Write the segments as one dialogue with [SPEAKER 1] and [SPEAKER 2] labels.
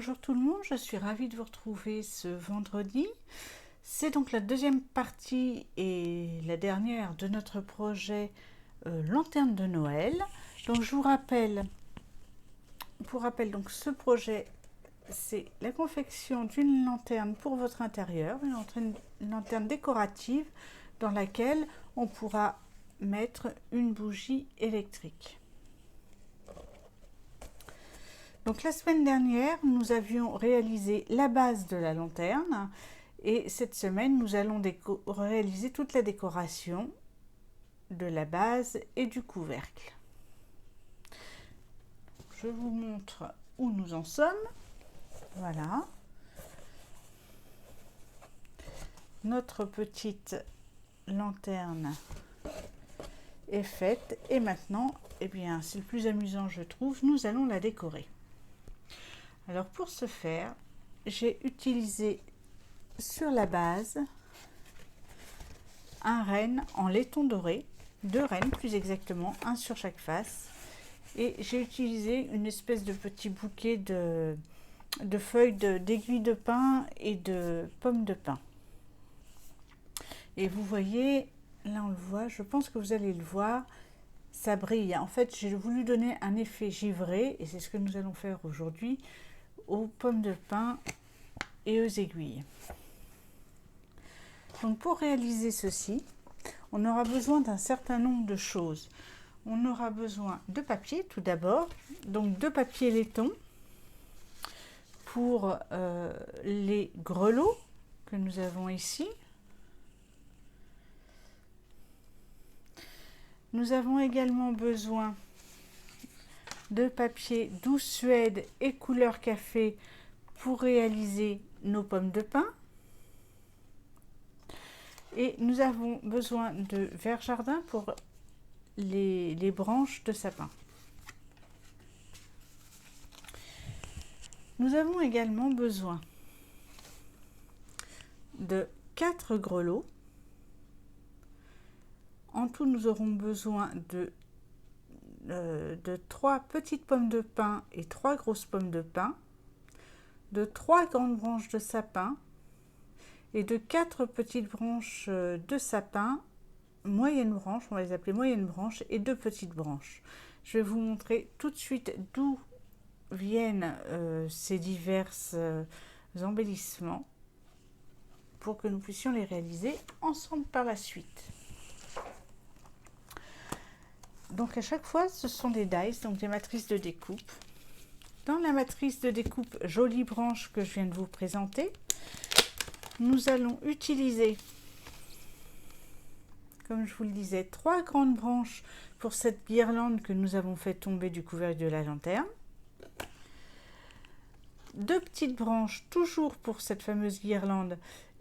[SPEAKER 1] Bonjour tout le monde, je suis ravie de vous retrouver ce vendredi. C'est donc la deuxième partie et la dernière de notre projet Lanterne de Noël. Donc je vous rappelle, pour rappel, donc ce projet, c'est la confection d'une lanterne pour votre intérieur, une lanterne décorative dans laquelle on pourra mettre une bougie électrique. Donc la semaine dernière, nous avions réalisé la base de la lanterne et cette semaine, nous allons réaliser toute la décoration de la base et du couvercle. Je vous montre où nous en sommes. Voilà. Notre petite lanterne est faite et maintenant, eh bien, c'est le plus amusant je trouve, nous allons la décorer. Alors pour ce faire, j'ai utilisé sur la base un renne en laiton doré, 2 rennes plus exactement, un sur chaque face, et j'ai utilisé une espèce de petit bouquet de feuilles d'aiguilles de pin et de pommes de pin. Et vous voyez, là on le voit, je pense que vous allez le voir, ça brille. En fait, j'ai voulu donner un effet givré, et c'est ce que nous allons faire aujourd'hui, aux pommes de pin et aux aiguilles. Donc pour réaliser ceci, on aura besoin d'un certain nombre de choses. On aura besoin de papier tout d'abord, donc de papier laiton pour les grelots que nous avons ici. Nous avons également besoin de papier douce suède et couleur café pour réaliser nos pommes de pin. Et nous avons besoin de verre jardin pour les branches de sapin. Nous avons également besoin de 4 grelots. En tout, nous aurons besoin de 3 petites pommes de pin et 3 grosses pommes de pin, de 3 grandes branches de sapin et de 4 petites branches de sapin, moyennes branches, on va les appeler moyennes branches, et 2 petites branches. Je vais vous montrer tout de suite d'où viennent ces divers embellissements pour que nous puissions les réaliser ensemble par la suite. Donc à chaque fois, ce sont des dies, donc des matrices de découpe. Dans la matrice de découpe Jolie Branche que je viens de vous présenter, nous allons utiliser, comme je vous le disais, 3 grandes branches pour cette guirlande que nous avons fait tomber du couvercle de la lanterne. 2 petites branches toujours pour cette fameuse guirlande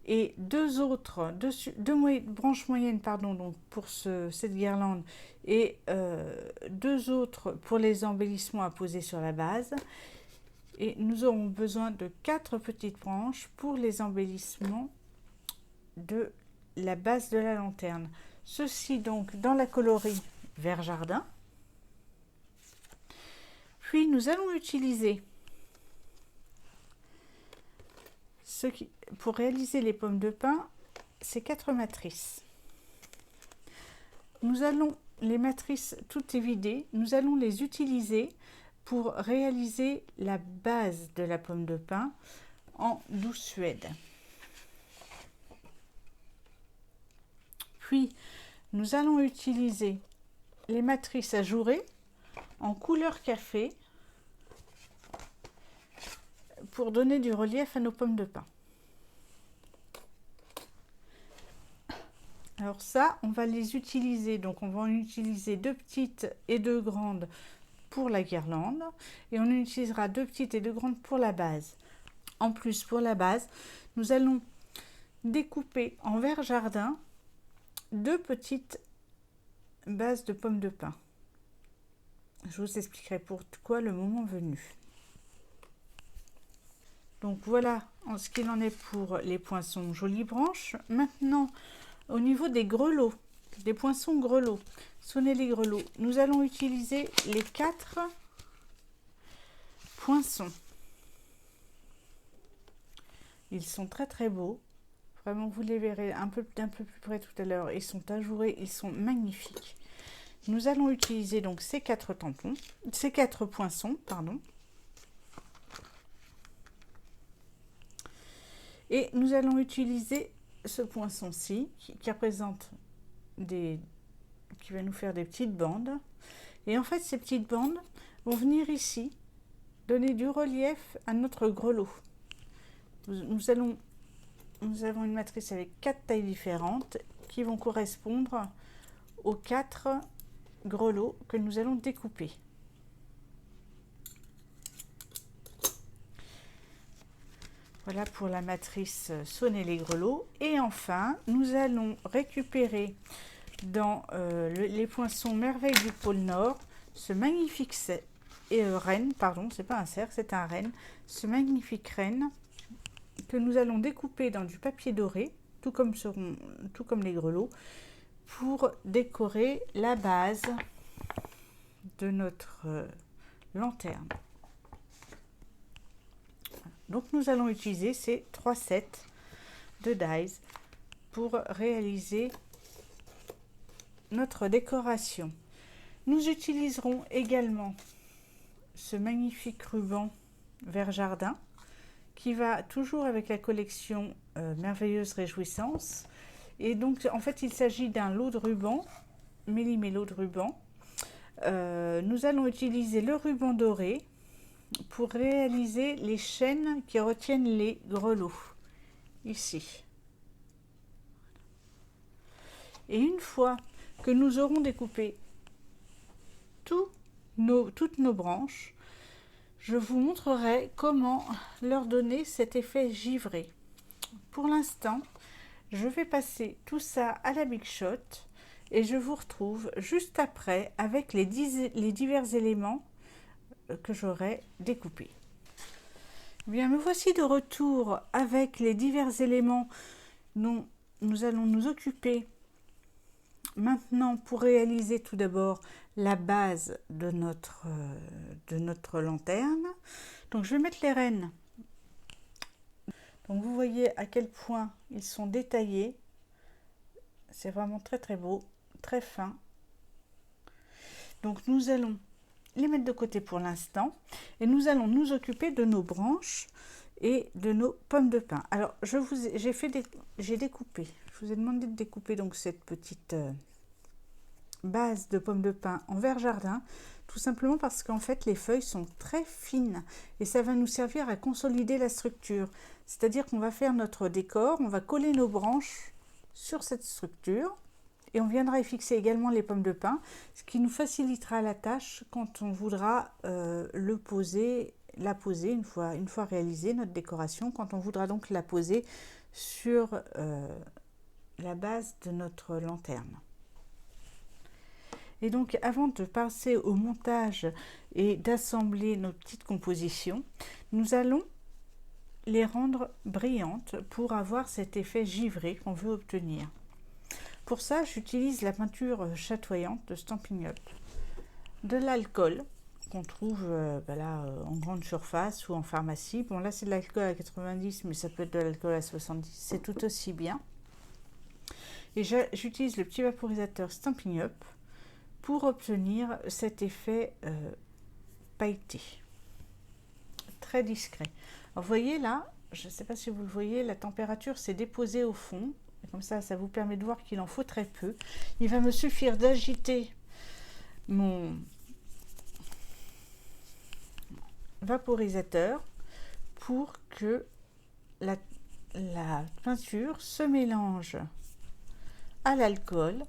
[SPEAKER 1] et 2 autres, deux branches moyennes pardon, donc pour cette guirlande et 2 autres pour les embellissements à poser sur la base. Et nous aurons besoin de 4 petites branches pour les embellissements de la base de la lanterne. Ceci donc dans la coloris vert jardin. Puis nous allons utiliser pour réaliser les pommes de pin, ces 4 matrices. Nous allons, les matrices toutes évidées, nous allons les utiliser pour réaliser la base de la pomme de pin en douce suède. Puis, nous allons utiliser les matrices ajourées en couleur café pour donner du relief à nos pommes de pin. Alors ça, on va les utiliser, donc on va en utiliser 2 petites et 2 grandes pour la guirlande, et on utilisera 2 petites et 2 grandes pour la base. En plus, pour la base, nous allons découper en vert jardin 2 petites bases de pommes de pin. Je vous expliquerai pourquoi le moment venu. Donc voilà en ce qu'il en est pour les poinçons Jolie Branche. Maintenant, au niveau des grelots, des poinçons grelots, sonnez les grelots, nous allons utiliser les 4 poinçons. Ils sont très très beaux. Vraiment, vous les verrez d'un peu plus près tout à l'heure. Ils sont ajourés, ils sont magnifiques. Nous allons utiliser donc ces 4 tampons, ces 4 poinçons, pardon. Et nous allons utiliser ce poinçon-ci qui représente qui va nous faire des petites bandes. Et en fait, ces petites bandes vont venir ici donner du relief à notre grelot. Nous avons une matrice avec 4 tailles différentes qui vont correspondre aux 4 grelots que nous allons découper. Voilà pour la matrice sonner les grelots. Et enfin, nous allons récupérer dans les poinçons merveilles du pôle Nord ce magnifique renne, pardon, c'est pas un cerf, c'est un renne, ce magnifique renne que nous allons découper dans du papier doré, tout comme les grelots, pour décorer la base de notre lanterne. Donc nous allons utiliser ces 3 sets de dies pour réaliser notre décoration. Nous utiliserons également ce magnifique ruban vert jardin qui va toujours avec la collection Merveilleuse Réjouissance. Et donc en fait il s'agit d'un lot de ruban, méli-mélo de ruban. Nous allons utiliser le ruban doré pour réaliser les chaînes qui retiennent les grelots, ici. Et une fois que nous aurons découpé toutes nos branches, je vous montrerai comment leur donner cet effet givré. Pour l'instant, je vais passer tout ça à la Big Shot et je vous retrouve juste après avec les divers éléments que j'aurai découpés. Bien, me voici de retour avec les divers éléments dont nous allons nous occuper maintenant pour réaliser tout d'abord la base de notre lanterne. Donc je vais mettre les rênes. Donc vous voyez à quel point ils sont détaillés. C'est vraiment très très beau, très fin. Donc nous allons les mettre de côté pour l'instant et nous allons nous occuper de nos branches et de nos pommes de pin. Alors j'ai découpé, je vous ai demandé de découper donc cette petite base de pommes de pin en vert jardin, tout simplement parce qu'en fait les feuilles sont très fines et ça va nous servir à consolider la structure. C'est-à-dire qu'on va faire notre décor, on va coller nos branches sur cette structure et on viendra y fixer également les pommes de pin, ce qui nous facilitera la tâche quand on voudra la poser une fois réalisée notre décoration, quand on voudra donc la poser sur la base de notre lanterne. Et donc avant de passer au montage et d'assembler nos petites compositions, nous allons les rendre brillantes pour avoir cet effet givré qu'on veut obtenir. Pour ça, j'utilise la peinture chatoyante de Stampin' Up, de l'alcool qu'on trouve en grande surface ou en pharmacie. Bon, là c'est de l'alcool à 90, mais ça peut être de l'alcool à 70, c'est tout aussi bien. Et j'utilise le petit vaporisateur Stampin' Up pour obtenir cet effet pailleté, très discret. Alors, vous voyez là, je ne sais pas si vous le voyez, la température s'est déposée au fond. Et comme ça vous permet de voir qu'il en faut très peu. Il va me suffire d'agiter mon vaporisateur pour que la peinture se mélange à l'alcool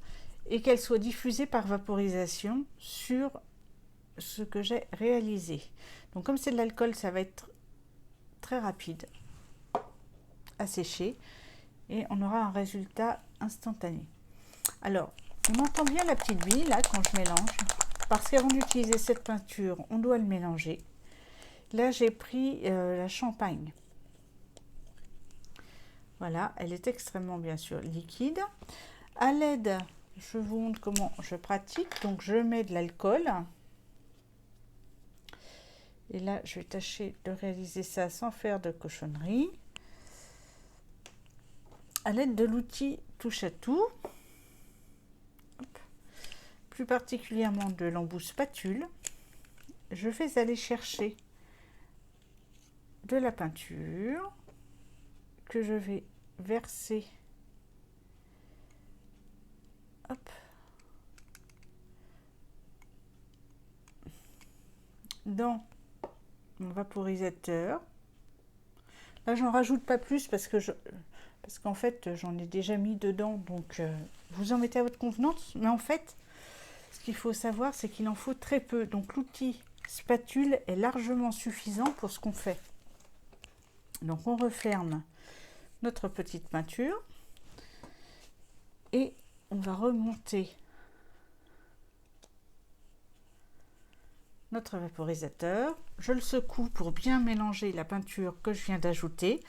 [SPEAKER 1] et qu'elle soit diffusée par vaporisation sur ce que j'ai réalisé. Donc comme c'est de l'alcool, ça va être très rapide à sécher et on aura un résultat instantané. Alors, on entend bien la petite bille là quand je mélange, parce qu'avant d'utiliser cette peinture, on doit le mélanger. Là, j'ai pris la champagne. Voilà, elle est extrêmement bien sûr liquide. À l'aide, je vous montre comment je pratique. Donc, je mets de l'alcool. Et là, je vais tâcher de réaliser ça sans faire de cochonnerie. à l'aide de l'outil touche à tout, plus particulièrement de l'embout spatule, je vais aller chercher de la peinture que je vais verser dans mon vaporisateur. Là, j'en rajoute pas plus parce qu'en fait, j'en ai déjà mis dedans, donc vous en mettez à votre convenance. Mais en fait, ce qu'il faut savoir, c'est qu'il en faut très peu. Donc, l'outil spatule est largement suffisant pour ce qu'on fait. Donc, on referme notre petite peinture et on va remonter notre vaporisateur. Je le secoue pour bien mélanger la peinture que je viens d'ajouter.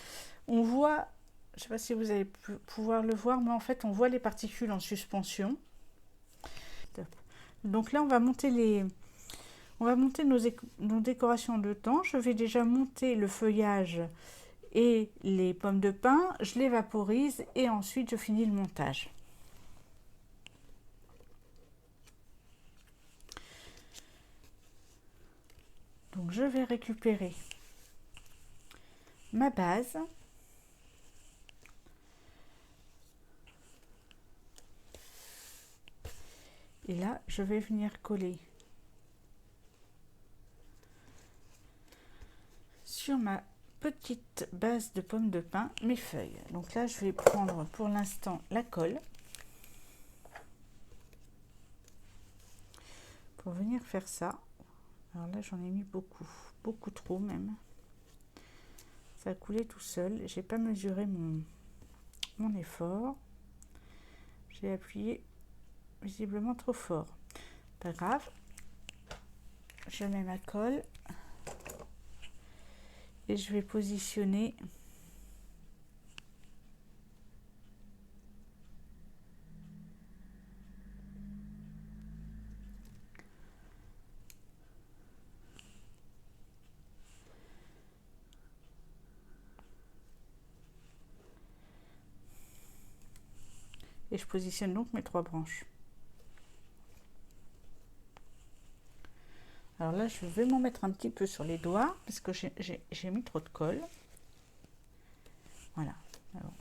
[SPEAKER 1] On voit, je ne sais pas si vous allez pouvoir le voir, mais en fait on voit les particules en suspension. Donc là on va monter nos décorations dedans. Je vais déjà monter le feuillage et les pommes de pin, je les vaporise et ensuite je finis le montage. Donc je vais récupérer ma base. Et là, je vais venir coller sur ma petite base de pommes de pin mes feuilles. Donc là, je vais prendre pour l'instant la colle pour venir faire ça. Alors là, j'en ai mis beaucoup trop même. Ça a coulé tout seul. J'ai pas mesuré mon effort. J'ai appuyé visiblement trop fort. Pas grave. Je mets ma colle et je vais positionner et je positionne donc mes 3 branches. Alors là, je vais m'en mettre un petit peu sur les doigts parce que j'ai mis trop de colle. Voilà,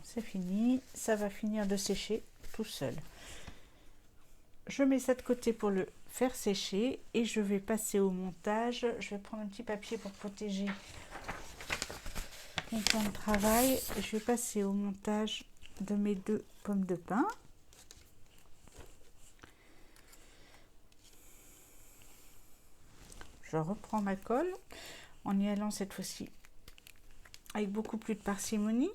[SPEAKER 1] c'est fini. Ça va finir de sécher tout seul. Je mets ça de côté pour le faire sécher et je vais passer au montage. Je vais prendre un petit papier pour protéger mon plan de travail. Je vais passer au montage de mes 2 pommes de pin. Je reprends ma colle en y allant cette fois-ci avec beaucoup plus de parcimonie.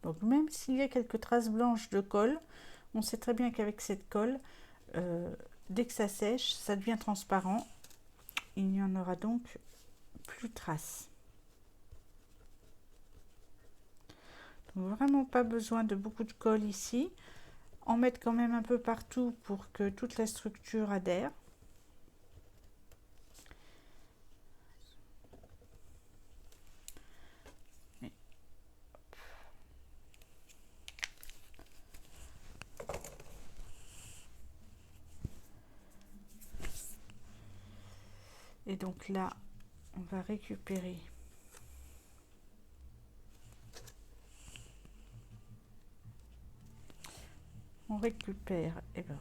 [SPEAKER 1] Donc même s'il y a quelques traces blanches de colle, on sait très bien qu'avec cette colle, dès que ça sèche, ça devient transparent. Il n'y en aura donc plus de traces. Donc vraiment pas besoin de beaucoup de colle ici. En mettre quand même un peu partout pour que toute la structure adhère. Et donc là, on va récupérer et ben voilà.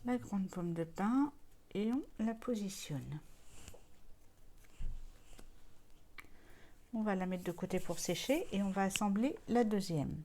[SPEAKER 1] La grande pomme de pin et on la positionne. On va la mettre de côté pour sécher et on va assembler la deuxième.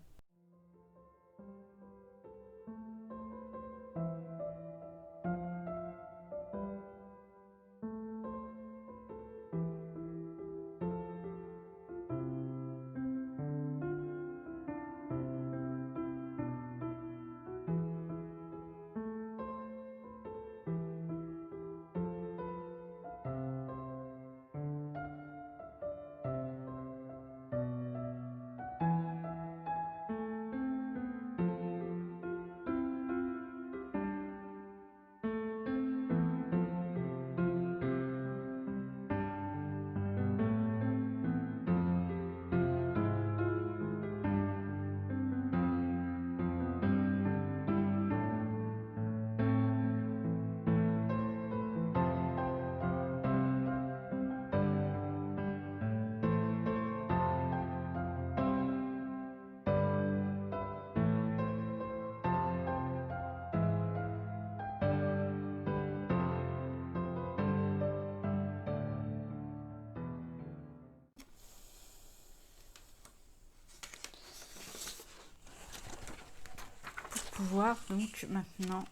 [SPEAKER 1] pouvoir donc maintenant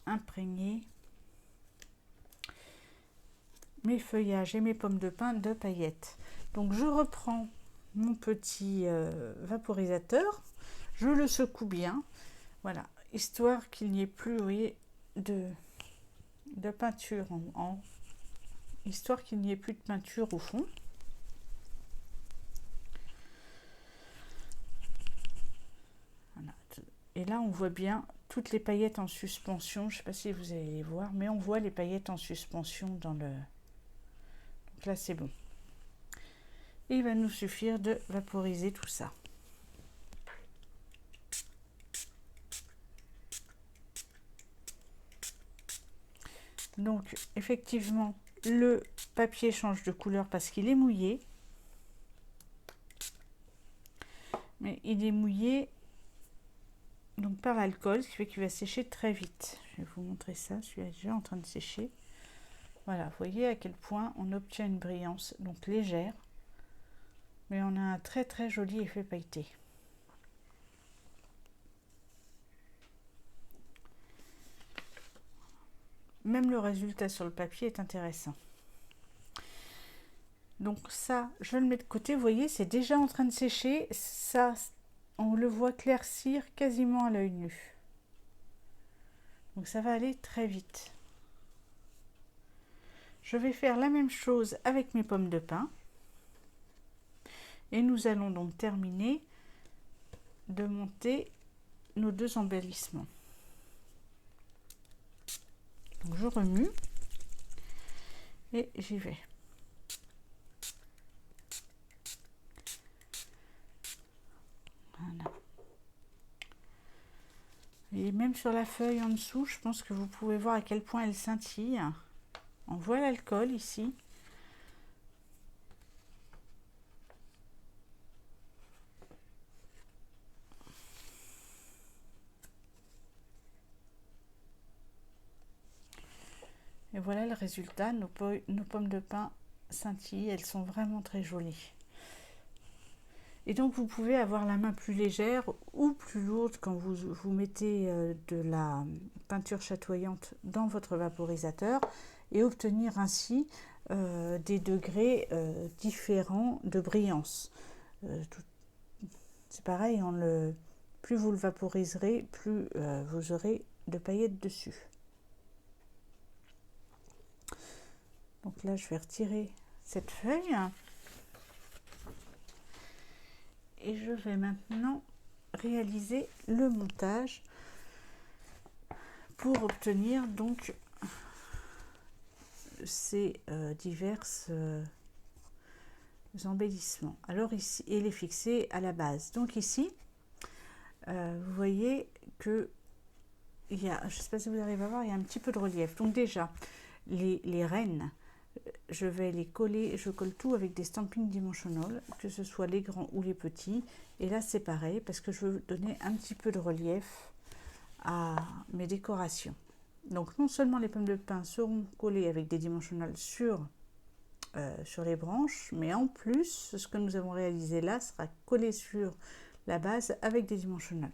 [SPEAKER 1] imprégner mes feuillages et mes pommes de pin de paillettes. Donc je reprends mon petit vaporisateur, je le secoue bien, voilà, histoire qu'il n'y ait plus, vous voyez, de peinture histoire qu'il n'y ait plus de peinture au fond. Voilà. Et là on voit bien toutes les paillettes en suspension, je ne sais pas si vous allez les voir, mais on voit les paillettes en suspension dans le... Donc là c'est bon. Et il va nous suffire de vaporiser tout ça. Donc effectivement le papier change de couleur parce qu'il est mouillé, mais il est mouillé donc par l'alcool, ce qui fait qu'il va sécher très vite. Je vais vous montrer ça, celui-là est déjà en train de sécher. Voilà, vous voyez à quel point on obtient une brillance donc légère, mais on a un très très joli effet pailleté. Même le résultat sur le papier est intéressant. Donc ça, je le mets de côté, vous voyez, c'est déjà en train de sécher. Ça, on le voit claircir quasiment à l'œil nu. Donc ça va aller très vite. Je vais faire la même chose avec mes pommes de pin. Et nous allons donc terminer de monter nos deux embellissements. Donc je remue et j'y vais. Voilà. Et même sur la feuille en dessous, je pense que vous pouvez voir à quel point elle scintille. On voit l'alcool ici. Et voilà le résultat, nos pommes de pin scintillent, elles sont vraiment très jolies. Et donc vous pouvez avoir la main plus légère ou plus lourde quand vous mettez de la peinture chatoyante dans votre vaporisateur et obtenir ainsi des degrés différents de brillance. C'est pareil, plus vous le vaporiserez, plus vous aurez de paillettes dessus. Donc là, je vais retirer cette feuille. Et je vais maintenant réaliser le montage pour obtenir donc ces divers embellissements. Alors ici, et les fixer à la base. Donc ici, vous voyez que il y a, je ne sais pas si vous arrivez à voir, il y a un petit peu de relief. Donc déjà, les rennes, je vais les coller, je colle tout avec des stampings dimensional, que ce soit les grands ou les petits. Et là c'est pareil parce que je veux donner un petit peu de relief à mes décorations. Donc non seulement les pommes de pin seront collées avec des dimensional sur les branches, mais en plus ce que nous avons réalisé là sera collé sur la base avec des dimensional.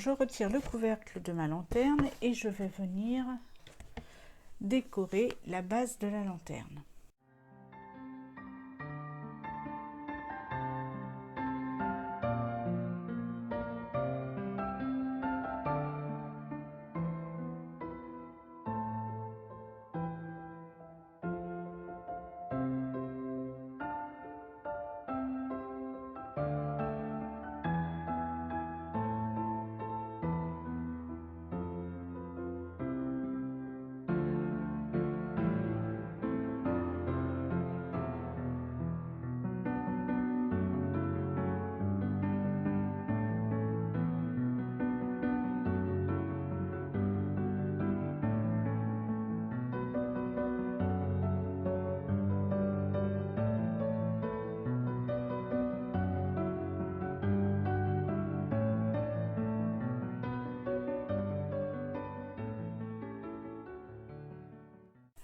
[SPEAKER 1] je retire le couvercle de ma lanterne et je vais venir décorer la base de la lanterne.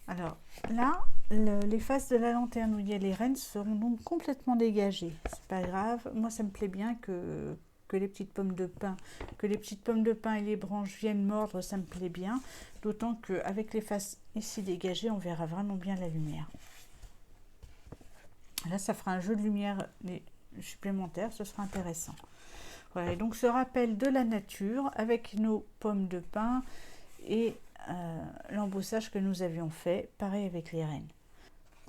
[SPEAKER 1] Alors là, les faces de la lanterne où il y a les rennes seront donc complètement dégagées. C'est pas grave, moi ça me plaît bien que les petites pommes de pin, et les branches viennent mordre, ça me plaît bien. D'autant qu'avec les faces ici dégagées, on verra vraiment bien la lumière. Là, ça fera un jeu de lumière supplémentaire, ce sera intéressant. Voilà, et donc ce rappel de la nature avec nos pommes de pin et l'embossage que nous avions fait, pareil avec les rennes.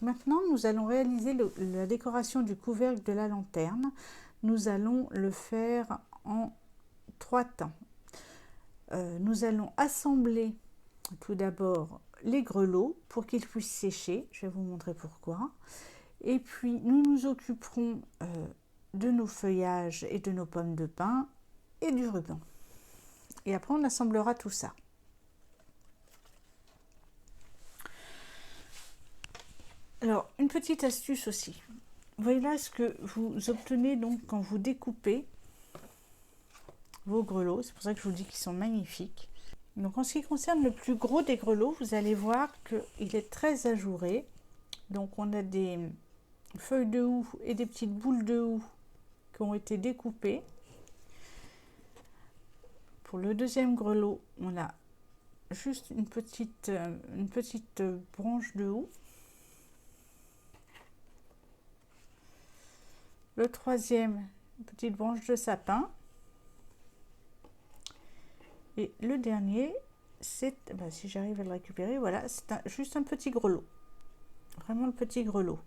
[SPEAKER 1] Maintenant, nous allons réaliser la décoration du couvercle de la lanterne. Nous allons le faire en 3 temps. Nous allons assembler tout d'abord les grelots pour qu'ils puissent sécher. Je vais vous montrer pourquoi. Et puis, nous nous occuperons de nos feuillages et de nos pommes de pin et du ruban. Et après, on assemblera tout ça. Alors, une petite astuce aussi. Voilà ce que vous obtenez donc quand vous découpez vos grelots. C'est pour ça que je vous dis qu'ils sont magnifiques. Donc, en ce qui concerne le plus gros des grelots, vous allez voir qu'il est très ajouré. Donc, on a des feuilles de houx et des petites boules de houx qui ont été découpées. Pour le deuxième grelot, on a juste une petite branche de houx. Le troisième, une petite branche de sapin. Et le dernier, c'est, si j'arrive à le récupérer, voilà, c'est juste un petit grelot. Vraiment le petit grelot.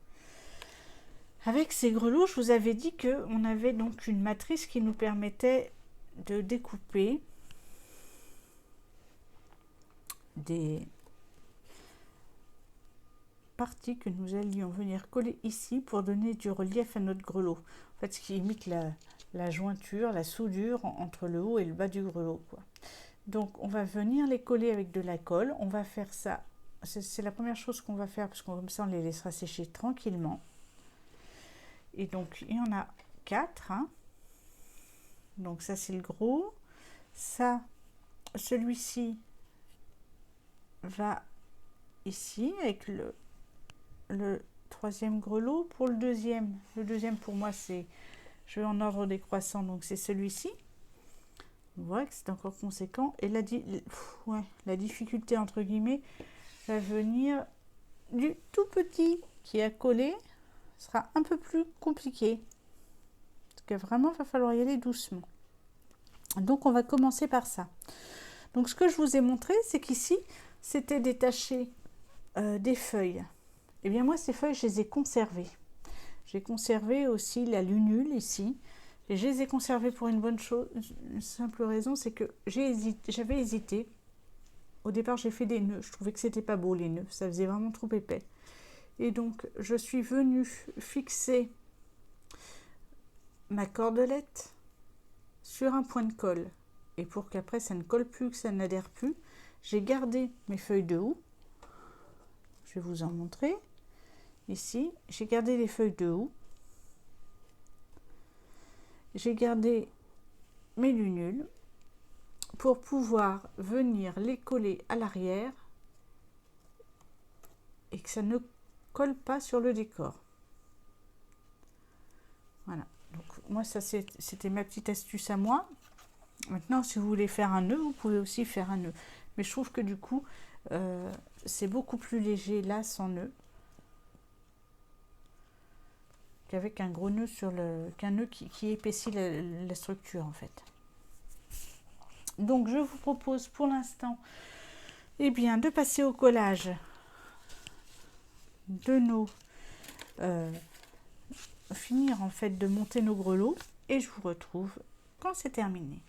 [SPEAKER 1] Avec ces grelots, je vous avais dit qu'on avait donc une matrice qui nous permettait de découper des parties que nous allions venir coller ici pour donner du relief à notre grelot. En fait, ce qui imite la jointure, la soudure entre le haut et le bas du grelot, quoi. Donc, on va venir les coller avec de la colle. On va faire ça. C'est la première chose qu'on va faire parce que comme ça, on les laissera sécher tranquillement. Et donc, il y en a 4. Hein. Donc, ça, c'est le gros. Ça, celui-ci va ici avec le troisième grelot. Pour le deuxième pour moi, c'est, je vais en ordre décroissant, donc c'est celui-ci. On voit que c'est encore conséquent. Et la difficulté, entre guillemets, va venir du tout petit qui a collé. Sera un peu plus compliqué. Parce que vraiment, il va falloir y aller doucement. Donc, on va commencer par ça. Donc, ce que je vous ai montré, c'est qu'ici, c'était détaché des feuilles. Et bien, moi, ces feuilles, je les ai conservées. J'ai conservé aussi la lunule ici. Et je les ai conservées pour une bonne chose, une simple raison, c'est que j'avais hésité. Au départ, j'ai fait des nœuds. Je trouvais que c'était pas beau, les nœuds. Ça faisait vraiment trop épais. Et donc, je suis venue fixer ma cordelette sur un point de colle. Et pour qu'après, ça ne colle plus, que ça n'adhère plus, j'ai gardé mes feuilles de houx. Je vais vous en montrer. Ici, j'ai gardé les feuilles de houx. J'ai gardé mes lunules pour pouvoir venir les coller à l'arrière et que ça ne colle pas sur le décor. Voilà. Donc moi, ça c'était ma petite astuce à moi. Maintenant, si vous voulez faire un nœud, vous pouvez aussi faire un nœud. Mais je trouve que du coup, c'est beaucoup plus léger là sans nœud qu'avec un gros nœud sur qu'un nœud qui épaissit la structure en fait. Donc je vous propose pour l'instant bien, de passer au collage de nos finir en fait de monter nos grelots et je vous retrouve quand c'est terminé.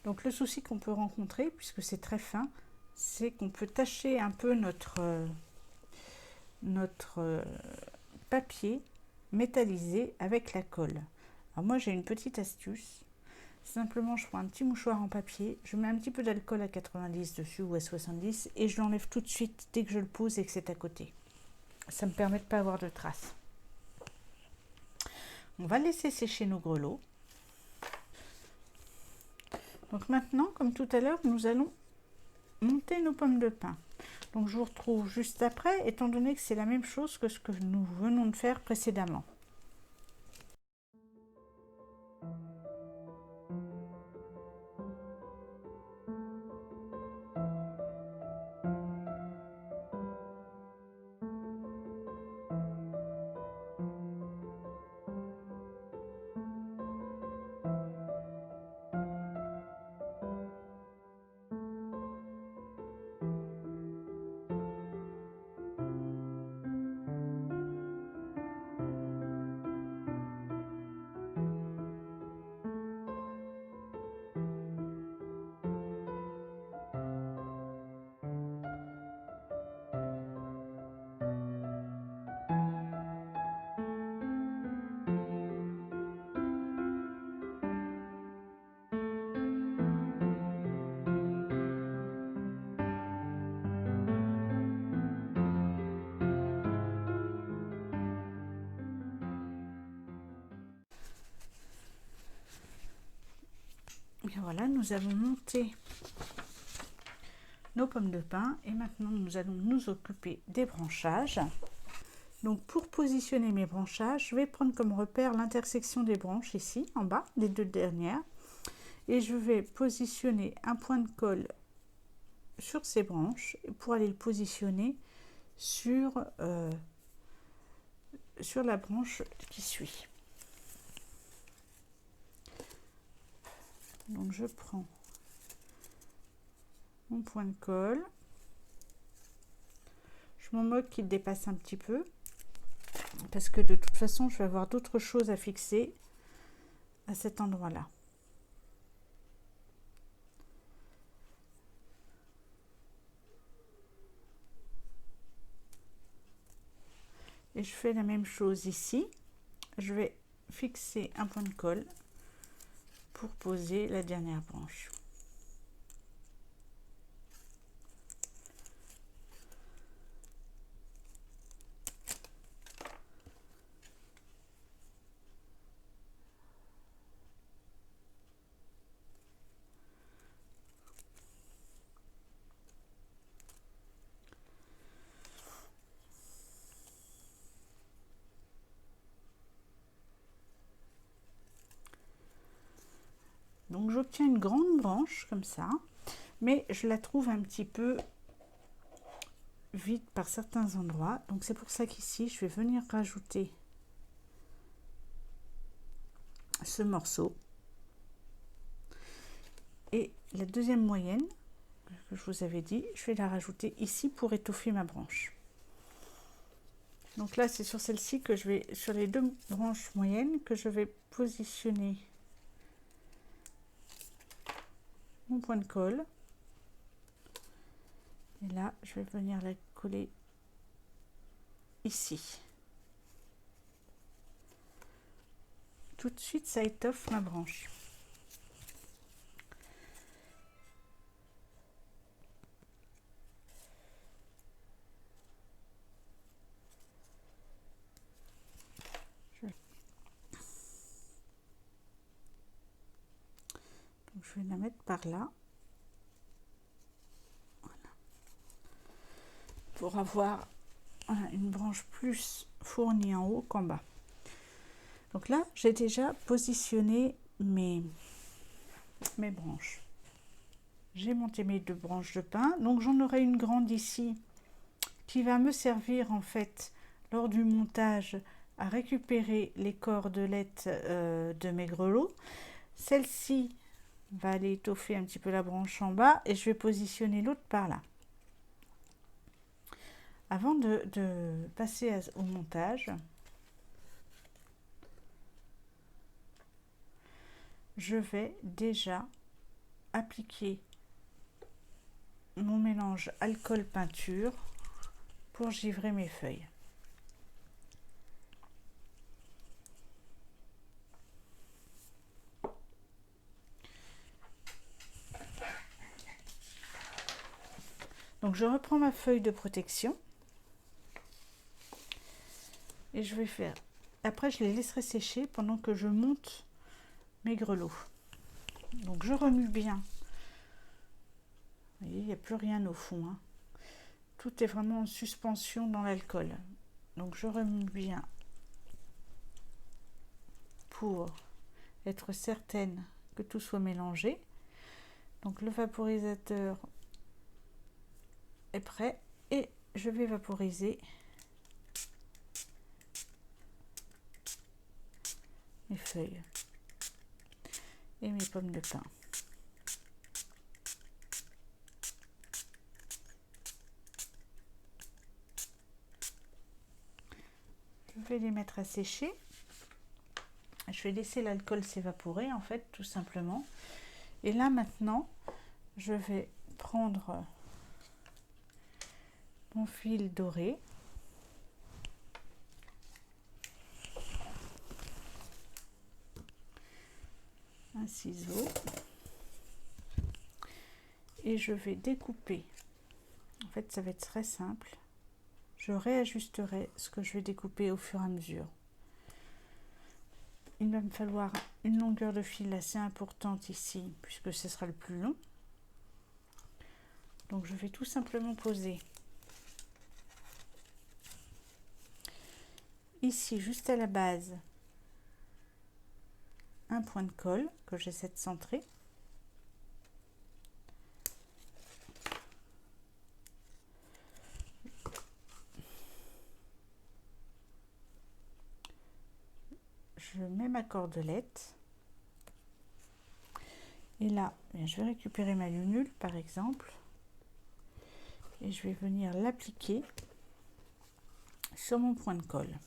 [SPEAKER 1] Donc le souci qu'on peut rencontrer, puisque c'est très fin, c'est qu'on peut tacher un peu notre papier métallisé avec la colle. Alors moi j'ai une petite astuce. Simplement je prends un petit mouchoir en papier, je mets un petit peu d'alcool à 90 dessus ou à 70 et je l'enlève tout de suite dès que je le pose et que c'est à côté. Ça me permet de ne pas avoir de traces. On va laisser sécher nos grelots. Donc maintenant, comme tout à l'heure, nous allons monter nos pommes de pin. Donc je vous retrouve juste après, étant donné que c'est la même chose que ce que nous venons de faire précédemment. Et voilà, nous avons monté nos pommes de pin et maintenant nous allons nous occuper des branchages. Donc pour positionner mes branchages, je vais prendre comme repère l'intersection des branches ici en bas, les deux dernières, et je vais positionner un point de colle sur ces branches pour aller le positionner sur la branche qui suit. Donc je prends mon point de colle, je m'en moque qu'il dépasse un petit peu parce que de toute façon je vais avoir d'autres choses à fixer à cet endroit là. Et je fais la même chose ici, je vais fixer un point de colle pour poser la dernière branche. Donc j'obtiens une grande branche comme ça, mais je la trouve un petit peu vide par certains endroits. Donc c'est pour ça qu'ici je vais venir rajouter ce morceau Et la deuxième moyenne que je vous avais dit, je vais la rajouter ici pour étoffer ma branche. Donc là, c'est sur celle-ci que je vais, sur les deux branches moyennes, que je vais positionner mon point de colle. Et là, je vais venir la coller ici. Tout de suite, ça étoffe ma branche. Donc, je vais la mettre par là. Voilà. Pour avoir une branche plus fournie en haut qu'en bas. Donc là, j'ai déjà positionné mes branches. J'ai monté mes deux branches de pin, donc j'en aurai une grande ici qui va me servir en fait lors du montage à récupérer les cordelettes de mes grelots. Celle-ci va aller étoffer un petit peu la branche en bas et je vais positionner l'autre par là. Avant de passer au montage, je vais déjà appliquer mon mélange alcool peinture pour givrer mes feuilles. Donc je reprends ma feuille de protection et je vais faire, après je les laisserai sécher pendant que je monte mes grelots. Donc je remue bien. Vous voyez, il n'y a plus rien au fond, hein. Tout est vraiment en suspension dans l'alcool. Donc je remue bien pour être certaine que tout soit mélangé. Donc le vaporisateur est prêt et je vais vaporiser mes feuilles et mes pommes de pin. Je vais les mettre à sécher. Je vais laisser l'alcool s'évaporer en fait, tout simplement. Et là maintenant, je vais prendre mon fil doré. Un ciseau. Et je vais découper. En fait, ça va être très simple. Je réajusterai ce que je vais découper au fur et à mesure. Il va me falloir une longueur de fil assez importante ici, puisque ce sera le plus long. Donc je vais tout simplement poser ici, juste à la base, un point de colle que j'essaie de centrer. Je mets ma cordelette. Et là, je vais récupérer ma lunule par exemple. Et je vais venir l'appliquer sur mon point de colle.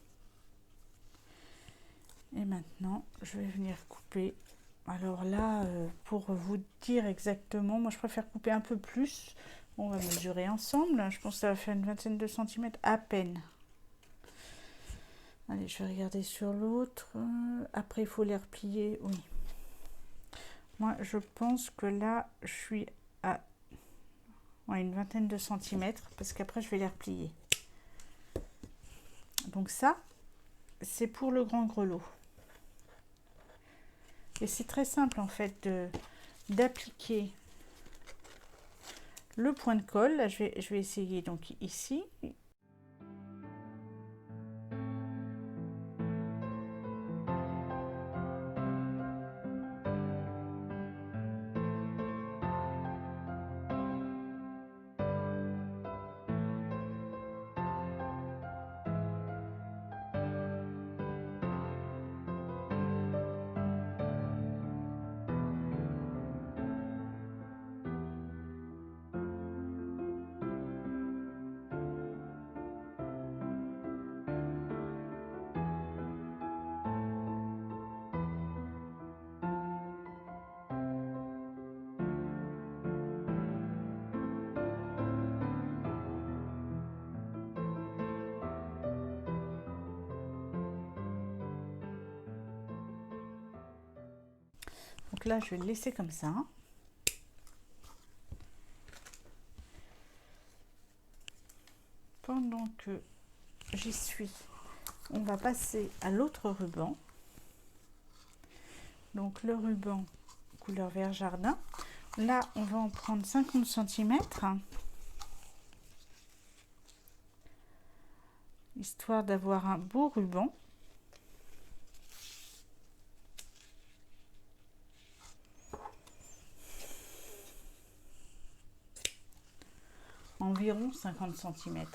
[SPEAKER 1] Et maintenant, je vais venir couper. Alors là, pour vous dire exactement, moi je préfère couper un peu plus. On va mesurer ensemble. Je pense que ça va faire une vingtaine de centimètres à peine. Allez, je vais regarder sur l'autre. Après, il faut les replier. Oui. Moi, je pense que là, je suis à une vingtaine de centimètres parce qu'après, je vais les replier. Donc ça, c'est pour le grand grelot. Et c'est très simple en fait d'appliquer le point de colle. Là, je vais essayer donc ici. Donc là, je vais le laisser comme ça. Pendant que j'y suis, on va passer à l'autre ruban. Donc le ruban couleur vert jardin. Là, on va en prendre 50 cm. Histoire d'avoir un beau ruban. Environ 50 cm.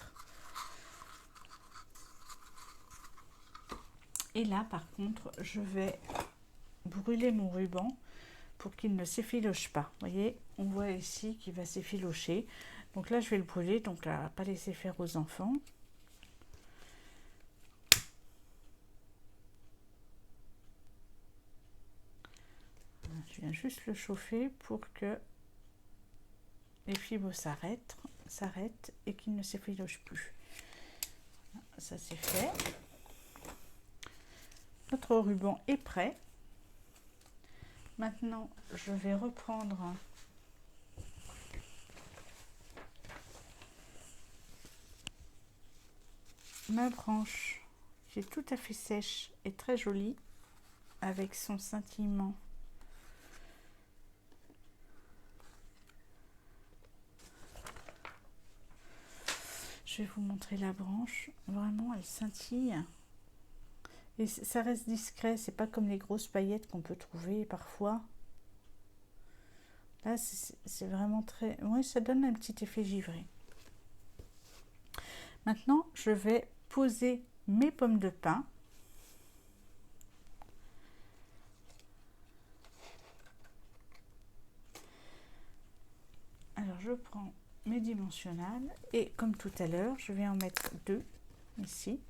[SPEAKER 1] Et là, par contre, je vais brûler mon ruban pour qu'il ne s'effiloche pas. Vous voyez, on voit ici qu'il va s'effilocher. Donc là, je vais le brûler. Donc là, pas laisser faire aux enfants. Je viens juste le chauffer pour que les fibres s'arrêtent et qu'il ne s'effiloche plus. Ça c'est fait. Notre ruban est prêt. Maintenant, je vais reprendre ma branche qui est tout à fait sèche et très jolie avec son scintillement. Je vais vous montrer la branche. Vraiment, elle scintille. Et ça reste discret. C'est pas comme les grosses paillettes qu'on peut trouver parfois. Là, c'est vraiment très... Oui, ça donne un petit effet givré. Maintenant, je vais poser mes pommes de pin. Alors, je prends mes dimensionnels et comme tout à l'heure, je vais en mettre 2 ici.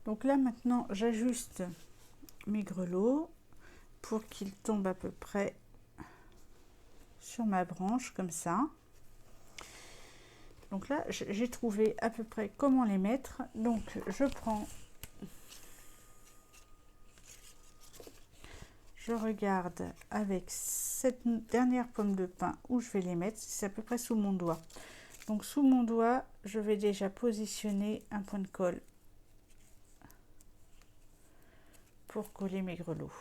[SPEAKER 1] Donc là, maintenant, j'ajuste mes grelots pour qu'ils tombent à peu près sur ma branche comme ça. Donc là, j'ai trouvé à peu près comment les mettre. Donc je regarde avec cette dernière pomme de pin où je vais les mettre. C'est à peu près sous mon doigt. Donc sous mon doigt, je vais déjà positionner un point de colle pour coller mes grelots.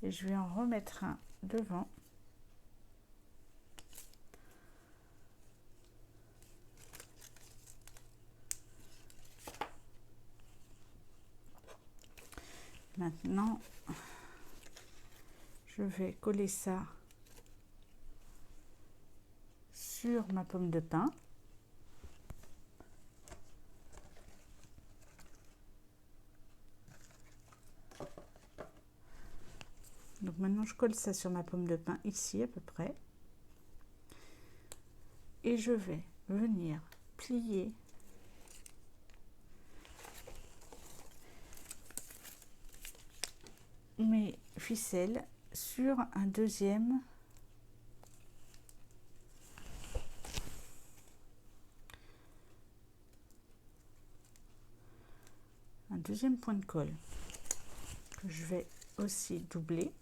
[SPEAKER 1] Et je vais en remettre un devant. Maintenant, je vais coller ça sur ma pomme de pin. Donc maintenant, je colle ça sur ma pomme de pin ici à peu près. Et je vais venir plier mes ficelles sur un deuxième point de colle que je vais aussi doubler.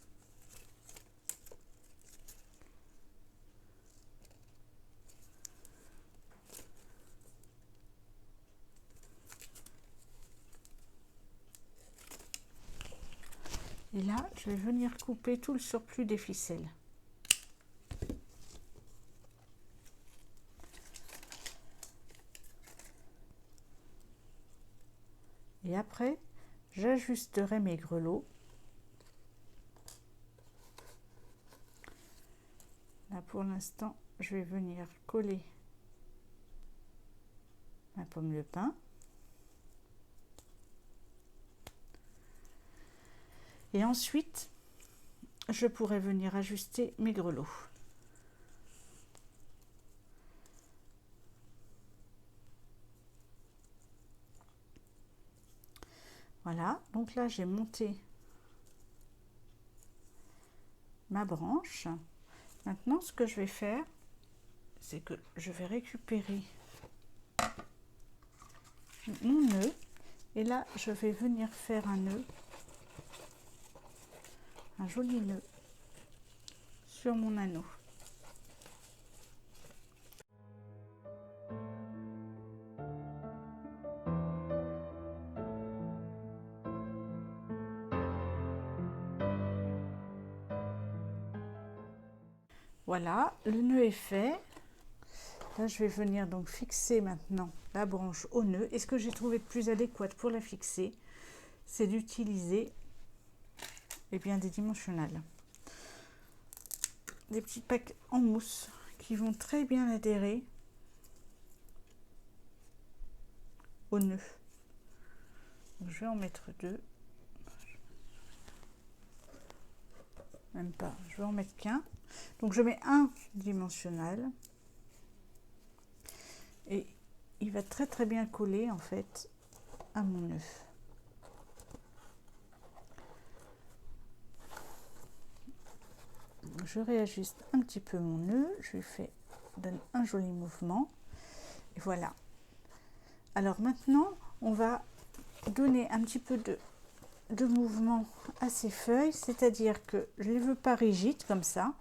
[SPEAKER 1] Et là, je vais venir couper tout le surplus des ficelles. Et après, j'ajusterai mes grelots. Là, pour l'instant, je vais venir coller ma pomme de pin. Et ensuite, je pourrais venir ajuster mes grelots. Voilà, donc là j'ai monté ma branche. Maintenant ce que je vais faire, c'est que je vais récupérer mon nœud et là je vais venir faire un nœud, un joli nœud sur mon anneau. Voilà, le nœud est fait. Là, je vais venir donc fixer maintenant la branche au nœud. Et ce que j'ai trouvé de plus adéquat pour la fixer, c'est d'utiliser des dimensionnels. Des petits packs en mousse qui vont très bien adhérer au nœud. Donc, je vais en mettre 2. Même pas, je vais en mettre qu'un. Donc je mets un dimensionnel. Et il va très très bien coller en fait à mon nœud. Je réajuste un petit peu mon nœud, je lui donne un joli mouvement et voilà. Alors maintenant on va donner un petit peu de mouvement à ces feuilles, c'est-à-dire que je ne les veux pas rigides comme ça,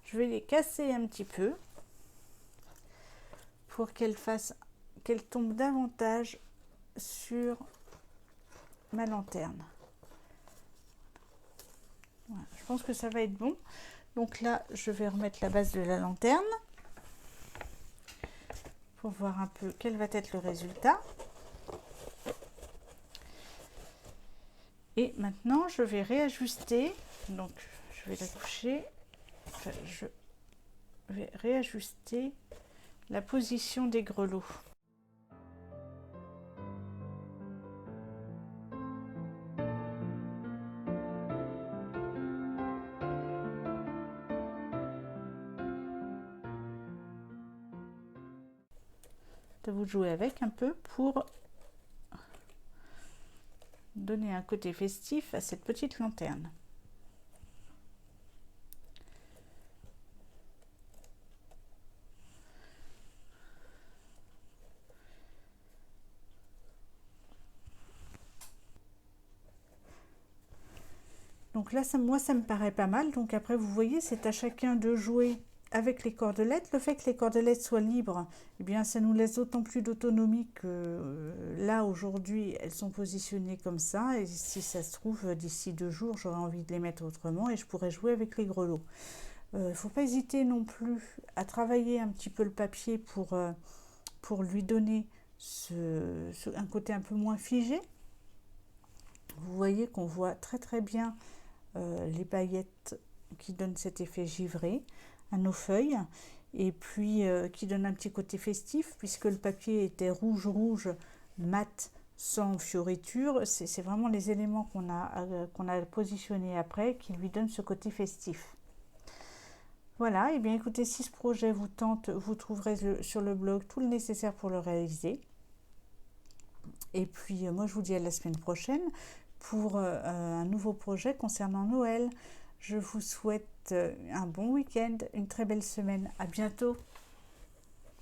[SPEAKER 1] je vais les casser un petit peu pour qu'elles tombent davantage sur ma lanterne. Voilà, je pense que ça va être bon. Donc là, je vais remettre la base de la lanterne pour voir un peu quel va être le résultat. Et maintenant, je vais réajuster. Donc, je vais la coucher. Enfin, je vais réajuster la position des grelots. De vous jouer avec un peu pour donner un côté festif à cette petite lanterne. Donc là, moi, ça me paraît pas mal. Donc après, vous voyez, c'est à chacun de jouer avec les cordelettes. Le fait que les cordelettes soient libres, eh bien, ça nous laisse d'autant plus d'autonomie que là, aujourd'hui, elles sont positionnées comme ça. Et si ça se trouve, d'ici 2 jours, j'aurai envie de les mettre autrement et je pourrai jouer avec les grelots. Il ne faut pas hésiter non plus à travailler un petit peu le papier pour lui donner un côté un peu moins figé. Vous voyez qu'on voit très très bien les paillettes qui donnent cet effet givré à nos feuilles et puis qui donne un petit côté festif puisque le papier était rouge mat sans fioriture. C'est vraiment les éléments qu'on a positionnés après qui lui donnent ce côté festif. Voilà, et bien écoutez, si ce projet vous tente, vous trouverez sur le blog tout le nécessaire pour le réaliser. Et puis moi je vous dis à la semaine prochaine pour un nouveau projet concernant Noël. Je vous souhaite un bon week-end, une très belle semaine. À bientôt.